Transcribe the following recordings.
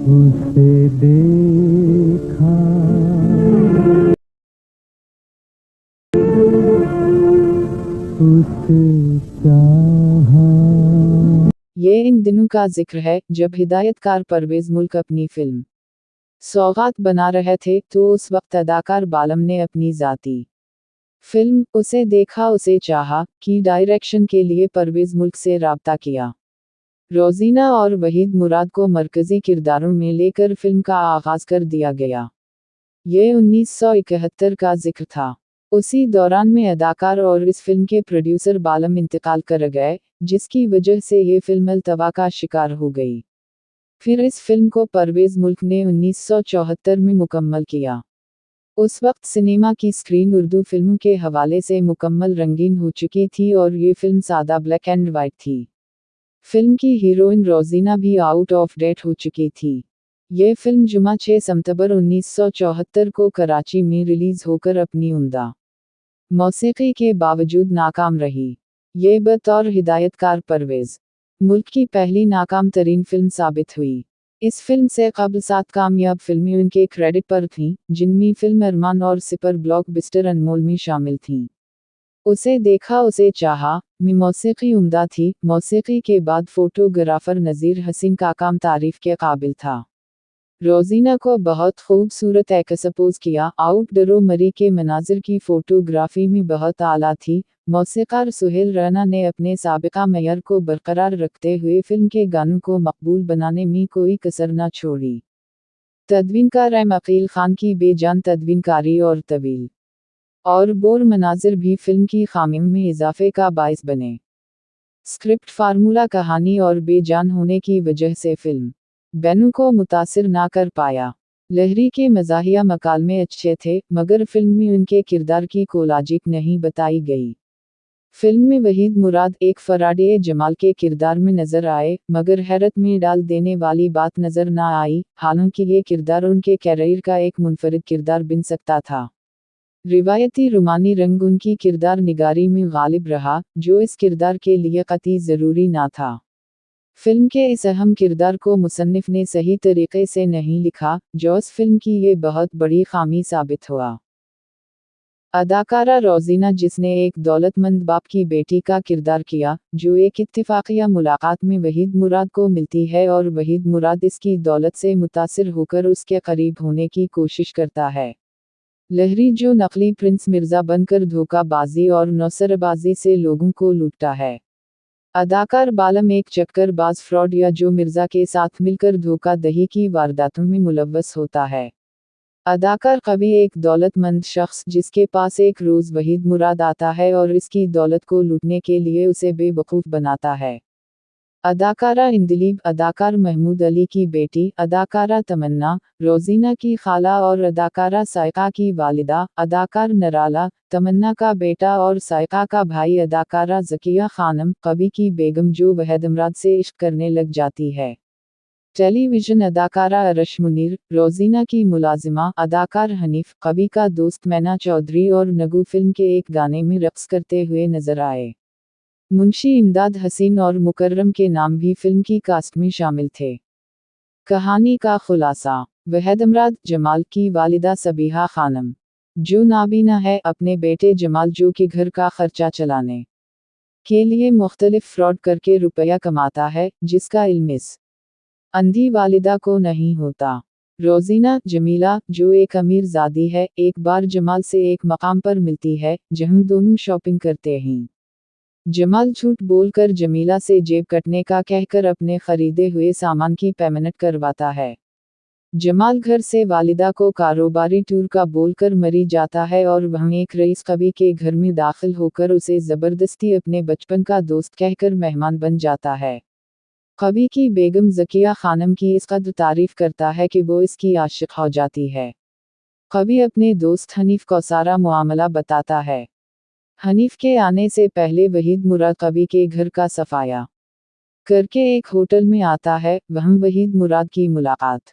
उसे देखा, उसे चाहा। ये इन दिनों का जिक्र है जब हिदायतकार परवेज मुल्क अपनी फिल्म सौगात बना रहे थे तो उस वक्त अदाकार बालम ने अपनी ज़ाती फिल्म उसे देखा उसे चाहा की डायरेक्शन के लिए परवेज मुल्क से राब्ता किया। रोजीना और वहीद मुराद को मरकजी किरदारों में लेकर फिल्म का आगाज कर दिया गया। ये 1971 का जिक्र था। उसी दौरान में अदाकार और इस फिल्म के प्रोड्यूसर बालम इंतकाल कर गए, जिसकी वजह से ये फिल्म अल्तवा का शिकार हो गई। फिर इस फिल्म को परवेज मुल्क ने 1974 में मुकम्मल किया। उस वक्त सिनेमा की स्क्रीन उर्दू फिल्मों के हवाले से मुकम्मल रंगीन हो चुकी थी और ये फिल्म सादा ब्लैक एंड वाइट थी। फिल्म की हीरोइन रोजीना भी आउट ऑफ डेट हो चुकी थी। ये फिल्म जुमा 6 सितंबर 1974 को कराची में रिलीज होकर अपनी उम्दा मौसीकी के बावजूद नाकाम रही। ये बतौर हिदायतकार परवेज मुल्क की पहली नाकाम तरीन फिल्म साबित हुई। इस फिल्म से कबल 7 कामयाब फिल्में उनके क्रेडिट पर थीं, जिनमें फिल्म अरमान और सिपर ब्लॉकबस्टर अनमोल में शामिल थीं। उसे देखा उसे चाहा में मौसीकी उम्दा थी। मौसीकी के बाद फोटोग्राफर नज़ीर हसीन का काम तारीफ के काबिल था। रोजीना को बहुत खूबसूरत एक्सपोज किया। आउटडोर मरी के मनाजिर की फोटोग्राफी में बहुत आला थी। मौसीकार सुहेल राना ने अपने साबिका मेयर को बरकरार रखते हुए फिल्म के गानों को मकबूल बनाने में कोई कसर न छोड़ी। तदवीनकार एम अकील खान की बेजान तदवीनकारी और तवील और बोर मनाजिर भी फिल्म की खामियों में इजाफे का बाइस बने। स्क्रिप्ट फार्मूला कहानी और बेजान होने की वजह से फिल्म बैनू को मुतासिर ना कर पाया। लहरी के मज़ाहिया मकालमे अच्छे थे, मगर फिल्म में उनके किरदार की कोलाजिक नहीं बताई गई। फिल्म में वहीद मुराद एक फराडे जमाल के किरदार में नजर आए, मगर हैरत में डाल देने वाली बात नजर ना आई, हालांकि ये किरदार उनके कैरियर का एक मुनफरिद किरदार बन सकता था। रिवायती रुमानी रंग उनकी किरदार निगारी में गालिब रहा, जो इस किरदार के लिए कतई ज़रूरी ना था। फिल्म के इस अहम किरदार को मुसन्निफ ने सही तरीके से नहीं लिखा, जो इस फिल्म की ये बहुत बड़ी खामी साबित हुआ। अदाकारा रोजीना, जिसने एक दौलतमंद बाप की बेटी का किरदार किया, जो एक इत्तिफाकिया मुलाकात में वहीद मुराद को मिलती है और वहीद मुराद इसकी दौलत से मुतासिर होकर उसके करीब होने की कोशिश करता है। लहरी, जो नकली प्रिंस मिर्जा बनकर धोखाबाजी और नौसरबाजी से लोगों को लूटता है। अदाकार बालम एक चक्करबाज फ्रॉड जो मिर्जा के साथ मिलकर धोखा दही की वारदातों में मुलव्वस होता है। अदाकार कवि, एक दौलतमंद शख्स जिसके पास एक रोज़ वहीद मुराद आता है और इसकी दौलत को लूटने के लिए उसे बेवकूफ़ बनाता है। अदाकारा इंदलीब, अदाकार महमूद अली की बेटी, अदाकारा तमन्ना, रोजीना की खाला और अदाकारा साइका की वालिदा, अदाकार नराला, तमन्ना का बेटा और साइका का भाई, अदाकारा ज़किया खानम, कवि की बेगम जो वहीद मुराद से इश्क करने लग जाती है। टेलीविज़न अदाकारा अरश मुनीर, रोजीना की मुलाजिमा, अदाकार हनीफ, कवि का दोस्त मैना चौधरी और नगू फिल्म के एक गाने में रक्स करते हुए नजर आए। मुंशी इमदाद हसीन और मुकर्रम के नाम भी फिल्म की कास्ट में शामिल थे। कहानी का खुलासा, वहीद मुराद जमाल की वालिदा सबीहा खानम, जो नाबीना है, अपने बेटे जमाल जो कि घर का खर्चा चलाने के लिए मुख्तलिफ फ्रॉड करके रुपया कमाता है, जिसका इल्म इस अंधी वालिदा को नहीं होता। रोजीना जमीला, जो एक अमीर ज़ादी है, एक बार जमाल से एक मकाम पर मिलती है जहां दोनों शॉपिंग करते हैं। जमाल झूठ बोलकर जमीला से जेब कटने का कहकर अपने खरीदे हुए सामान की पेमेंट करवाता है। जमाल घर से वालिदा को कारोबारी टूर का बोलकर मरी जाता है और वहाँ एक रईस कवि के घर में दाखिल होकर उसे ज़बरदस्ती अपने बचपन का दोस्त कहकर मेहमान बन जाता है। कवि की बेगम ज़किया खानम की इस कदर तारीफ करता है कि वो इसकी आशिक हो जाती है। कवि अपने दोस्त हनीफ को सारा मामला बताता है। हनीफ के आने से पहले वहीद मुराद कवि के घर का सफाया करके एक होटल में आता है, वहाँ वहीद मुराद की मुलाकात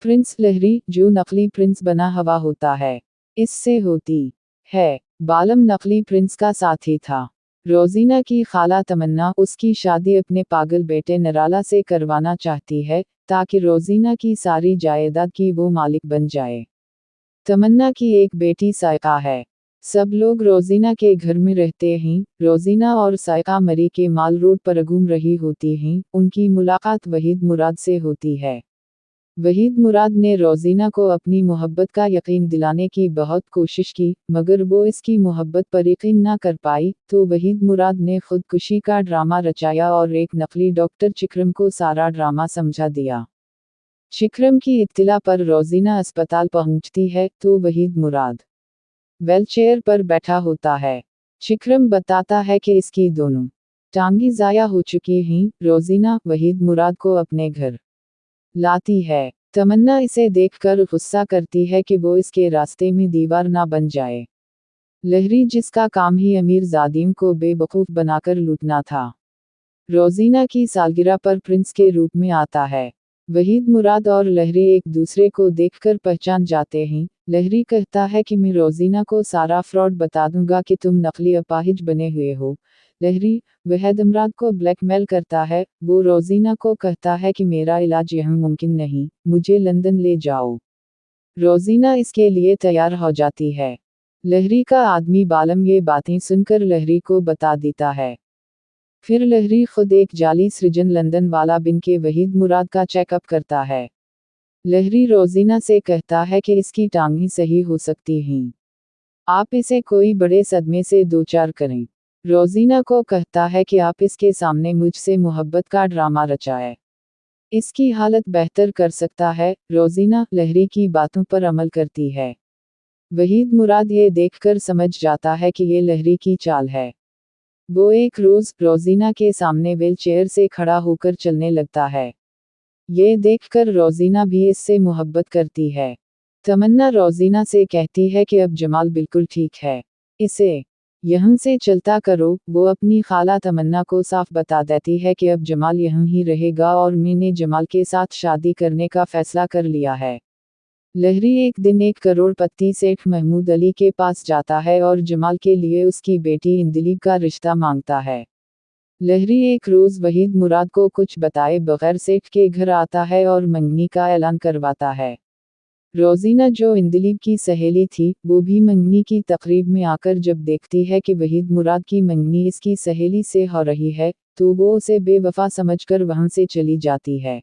प्रिंस लहरी, जो नकली प्रिंस बना हुआ होता है, इससे होती है। बालम नकली प्रिंस का साथी था। रोजीना की खाला तमन्ना उसकी शादी अपने पागल बेटे नराला से करवाना चाहती है, ताकि रोजीना की सारी जायदाद की वो मालिक बन जाए। तमन्ना की एक बेटी साइका है। सब लोग रोजीना के घर में रहते हैं। रोजीना और साइका मरी के माल रोड पर घूम रही होती हैं। उनकी मुलाकात वहीद मुराद से होती है। वहीद मुराद ने रोजीना को अपनी मोहब्बत का यकीन दिलाने की बहुत कोशिश की, मगर वो इसकी मोहब्बत पर यकीन ना कर पाई, तो वहीद मुराद ने खुदकुशी का ड्रामा रचाया और एक नकली डॉक्टर चिक्रम को सारा ड्रामा समझा दिया। चिक्रम की इत्तिला पर रोजीना अस्पताल पहुंचती है, तो वहीद मुराद व्हीलचेयर पर बैठा होता है। चिक्रम बताता है कि इसकी दोनों टांगी ज़ाया हो चुकी हैं। रोजीना वहीद मुराद को अपने घर लाती है। तमन्ना इसे देखकर गुस्सा करती है कि वो इसके रास्ते में दीवार ना बन जाए। लहरी, जिसका काम ही अमीर ज़ादियों को बेवकूफ़ बनाकर लूटना था, रोजीना की सालगिरह पर प्रिंस के रूप में आता है। वहीद मुराद और लहरी एक दूसरे को देखकर पहचान जाते हैं। लहरी कहता है कि मैं रोजीना को सारा फ्रॉड बता दूंगा कि तुम नकली अपाहिज बने हुए हो। लहरी वहीद मुराद को ब्लैकमेल करता है। वो रोजीना को कहता है कि मेरा इलाज यहाँ मुमकिन नहीं, मुझे लंदन ले जाओ। रोजीना इसके लिए तैयार हो जाती है। लहरी का आदमी बालम ये बातें सुनकर लहरी को बता देता है। फिर लहरी खुद एक जाली सृजन लंदन वाला बिन के वहीद मुराद का चेकअप करता है। लहरी रोजीना से कहता है कि इसकी टांगें सही हो सकती हैं, आप इसे कोई बड़े सदमे से दो चार करें। रोजीना को कहता है कि आप इसके सामने मुझसे मोहब्बत का ड्रामा रचाए, इसकी हालत बेहतर कर सकता है। रोजीना लहरी की बातों पर अमल करती है। वहीद मुराद ये देखकर समझ जाता है कि ये लहरी की चाल है। वो एक रोज रोजीना के सामने व्हीलचेयर से खड़ा होकर चलने लगता है। ये देखकर रोजीना भी इससे मोहब्बत करती है। तमन्ना रोजीना से कहती है कि अब जमाल बिल्कुल ठीक है, इसे यहाँ से चलता करो। वो अपनी खाला तमन्ना को साफ बता देती है कि अब जमाल यहाँ ही रहेगा और मैंने जमाल के साथ शादी करने का फैसला कर लिया है। लहरी एक दिन एक करोड़पति सेठ महमूद अली के पास जाता है और जमाल के लिए उसकी बेटी इंदिलीब का रिश्ता मांगता है। लहरी एक रोज वहीद मुराद को कुछ बताए बगैर सेठ के घर आता है और मंगनी का ऐलान करवाता है। रोजीना, जो इंदिलीब की सहेली थी, वो भी मंगनी की तकरीब में आकर जब देखती है कि वहीद मुराद की मंगनी इसकी सहेली से हो रही है, तो वो उसे बेवफा समझकर वहां से चली जाती है।